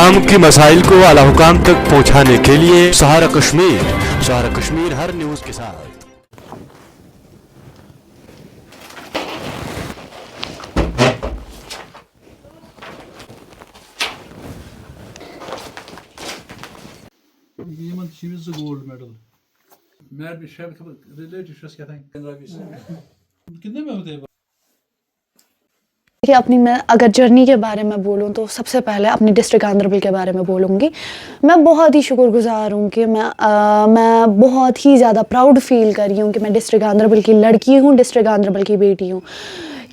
عوام کی مسائل کو اعلیٰ حکام تک پہنچانے کے لیے سہارا کشمیر ہر نیوز کے ساتھ. یمن چھ گولڈ میڈل میٹ بھی شاید ریلیٹڈ چھس کیا تھا پنجابی سے کتنے میں ہوتے ہیں. کہ اپنی میں اگر جرنی کے بارے میں بولوں تو سب سے پہلے اپنی ڈسٹرکٹ گاندربل کے بارے میں بولوں گی. میں بہت ہی شکر گزار ہوں کہ میں بہت ہی زیادہ پراؤڈ فیل کر رہی ہوں کہ میں ڈسٹرکٹ گاندربل کی لڑکی ہوں, ڈسٹرکٹ گاندربل کی بیٹی ہوں.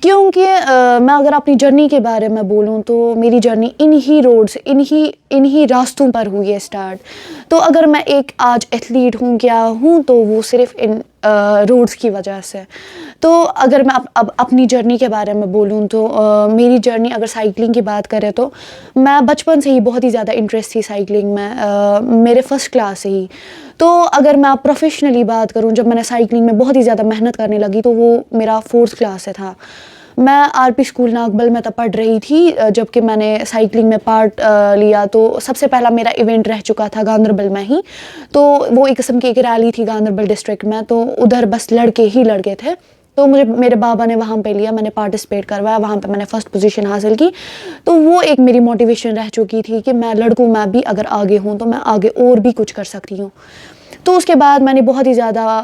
کیونکہ میں اگر اپنی جرنی کے بارے میں بولوں تو میری جرنی انہی روڈس انہی راستوں پر ہوئی ہے اسٹارٹ. تو اگر میں ایک آج ایتھلیٹ ہوں کیا ہوں تو وہ صرف ان روڈس کی وجہ سے. تو اگر میں اب اپنی جرنی کے بارے میں بولوں تو میری جرنی اگر سائیکلنگ کی بات کریں تو میں بچپن سے ہی بہت ہی زیادہ انٹرسٹ تھی سائیکلنگ میں, میرے فرسٹ کلاس سے ہی. تو اگر میں آپ پروفیشنلی بات کروں, جب میں نے سائیکلنگ میں بہت ہی زیادہ محنت کرنے لگی تو وہ میرا 4th کلاس سے تھا. میں آر پی اسکول ناگبل میں تب پڑھ رہی تھی جب کہ میں نے سائیکلنگ میں پارٹ لیا. تو سب سے پہلا میرا ایونٹ رہ چکا تھا گاندربل میں ہی. تو وہ ایک قسم کی ایک ریلی تھی گاندربل ڈسٹرکٹ میں, تو ادھر بس لڑکے ہی لڑکے تھے. تو مجھے میرے بابا نے وہاں پہ لیا, میں نے پارٹیسپیٹ کروایا, وہاں پہ میں نے فرسٹ پوزیشن حاصل کی. تو وہ ایک میری موٹیویشن رہ چکی تھی کہ میں لڑکوں میں بھی اگر آگے ہوں تو میں آگے اور بھی کچھ کر سکتی ہوں. تو اس کے بعد میں نے بہت ہی زیادہ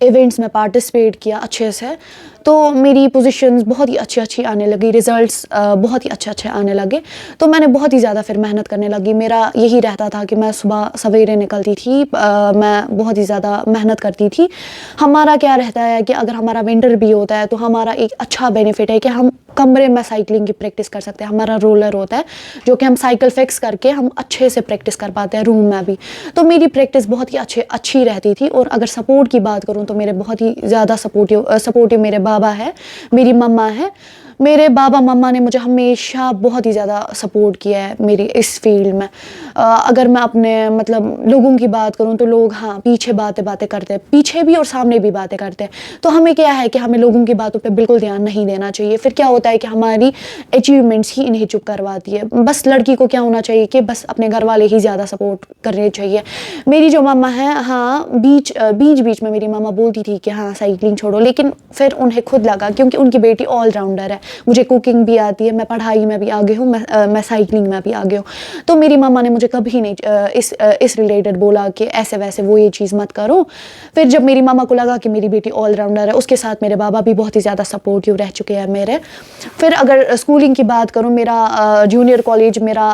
ایونٹس میں پارٹیسپیٹ کیا اچھے سے. تو میری پوزیشنز بہت ہی اچھی آنے لگی, ریزلٹس بہت ہی اچھے آنے لگے. تو میں نے بہت ہی زیادہ پھر محنت کرنے لگی. میرا یہی رہتا تھا کہ میں صبح سویرے نکلتی تھی, میں بہت ہی زیادہ محنت کرتی تھی. ہمارا کیا رہتا ہے کہ اگر ہمارا ونٹر بھی ہوتا ہے تو ہمارا ایک اچھا بینیفٹ ہے کہ ہم کمرے میں سائیکلنگ کی پریکٹس کر سکتے ہیں. ہمارا رولر ہوتا ہے جو کہ ہم سائیکل فکس کر کے ہم اچھے سے پریکٹس کر پاتے ہیں روم میں بھی. تو میری پریکٹس بہت ہی اچھی رہتی تھی. اور اگر سپورٹ کی بات کروں تو میرے بہت ہی زیادہ سپورٹیو میرے بابا ہے, میری مما ہے. میرے بابا مما نے مجھے ہمیشہ بہت ہی زیادہ سپورٹ کیا ہے میری اس فیلڈ میں. اگر میں اپنے مطلب لوگوں کی بات کروں تو لوگ ہاں پیچھے باتیں کرتے ہیں, پیچھے بھی اور سامنے بھی باتیں کرتے ہیں. تو ہمیں کیا ہے کہ ہمیں لوگوں کی باتوں پہ بالکل دھیان نہیں دینا چاہیے. پھر کیا ہوتا ہے کہ ہماری اچیومنٹس ہی انہیں چپ کرواتی ہے. بس لڑکی کو کیا ہونا چاہیے کہ بس اپنے گھر والے ہی زیادہ سپورٹ کرنے چاہیے. میری جو مما ہے, ہاں بیچ میں میری مما بولتی تھی کہ ہاں سائیکلنگ چھوڑو, لیکن پھر انہیں خود لگا کیونکہ ان کی بیٹی آل راؤنڈر ہے. مجھے کوکنگ بھی آتی ہے, میں پڑھائی میں بھی آگے ہوں, میں سائیکلنگ میں بھی آگے ہوں. تو میری مما نے مجھے کبھی نہیں اس ریلیٹڈ بولا کہ ایسے ویسے وہ یہ چیز مت کرو. پھر جب میری ماما کو لگا کہ میری بیٹی آل راؤنڈر ہے, اس کے ساتھ میرے بابا بھی بہت ہی زیادہ سپورٹیو رہ چکے ہیں میرے. پھر اگر اسکولنگ کی بات کروں, میرا جونیئر کالج میرا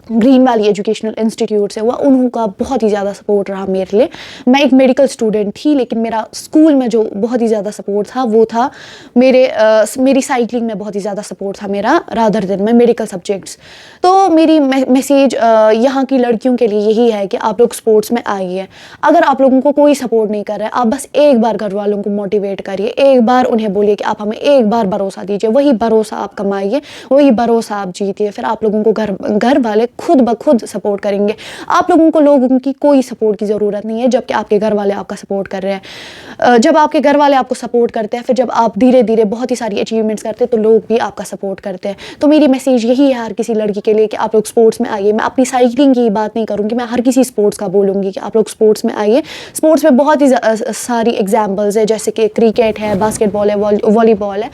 گرین ویلی ایجوکیشنل انسٹیٹیوٹ سے ہوا. انہوں کا بہت ہی زیادہ سپورٹ رہا میرے لیے. میں ایک میڈیکل اسٹوڈنٹ تھی, لیکن میرا اسکول میں جو بہت ہی زیادہ سپورٹ تھا وہ تھا میری سائیکلنگ میں بہت ہی زیادہ سپورٹ تھا میرا رادر دین میں میڈیکل سبجیکٹس. تو میری میسیج یہاں کی لڑکیوں کے لیے یہی ہے کہ آپ لوگ اسپورٹس میں آئیے. اگر آپ لوگوں کو کوئی سپورٹ نہیں کر رہا ہے, آپ بس ایک بار گھر والوں کو موٹیویٹ کریے, ایک بار انہیں بولیے کہ آپ ہمیں ایک بار بھروسہ دیجیے. وہی بھروسہ آپ کمائیے, وہی بھروسہ آپ جیتیے. پھر آپ لوگوں کو گھر والے خود بخود سپورٹ کریں گے. آپ لوگوں کو لوگوں کی کوئی سپورٹ کی ضرورت نہیں ہے جبکہ آپ کے گھر والے آپ کا سپورٹ کر رہے ہیں. جب آپ کے گھر والے آپ کو سپورٹ کرتے ہیں, پھر جب آپ دھیرے دھیرے بہت ہی ساری اچیومنٹس کرتے ہیں تو لوگ بھی آپ کا سپورٹ کرتے ہیں. تو میری میسیج یہی ہے ہر کسی لڑکی کے لیے کہ آپ لوگ اسپورٹس میں آئیے. میں اپنی سائیکلنگ کی بات نہیں کروں گی, میں ہر کسی اسپورٹس کا بولوں گی کہ آپ لوگ اسپورٹس میں آئیے. اسپورٹس میں بہت ہی ساری ایگزامپلز ہے, جیسے کہ کرکٹ ہے, باسکٹ بال ہے, والی بال ہے.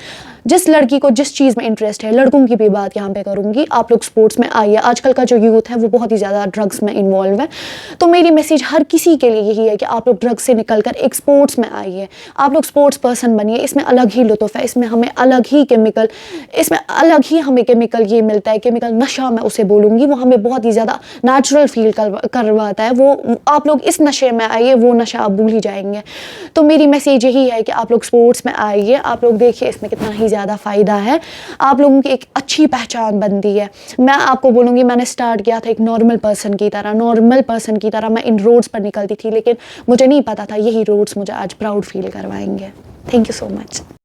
جس لڑکی کو جس چیز میں انٹرسٹ ہے, لڑکوں کی بھی بات یہاں پہ کروں گی, آپ لوگ اسپورٹس میں آئیے. آج کل کا جو یوتھ ہے وہ بہت ہی زیادہ ڈرگس میں انوالو ہے. تو میری میسیج ہر کسی کے لیے یہی ہے کہ آپ لوگ ڈرگس سے نکل کر ایک اسپورٹس میں آئیے. آپ لوگ اسپورٹس پرسن بنیے. اس میں الگ ہی لطف ہے, اس میں ہمیں الگ ہی کیمیکل یہ ملتا ہے. کیمیکل نشہ میں اسے بولوں گی, وہ ہمیں بہت ہی زیادہ نیچرل فیل کرواتا ہے. وہ آپ لوگ اس نشے میں آئیے, وہ نشہ آپ بھول ہی جائیں گے. تو میری میسیج یہی ہے کہ آپ لوگ اسپورٹس میں آئیے. آپ لوگ دیکھیے اس میں کتنا ہی زیادہ فائدہ ہے. آپ لوگوں کی ایک اچھی پہچان بنتی ہے. میں آپ کو بولوں گی, میں نے اسٹارٹ کیا تھا ایک نارمل پرسن کی طرح میں ان روڈس پر نکلتی تھی, لیکن مجھے نہیں پتا تھا یہی روڈس مجھے آج پراؤڈ فیل کروائیں گے. Thank you so much.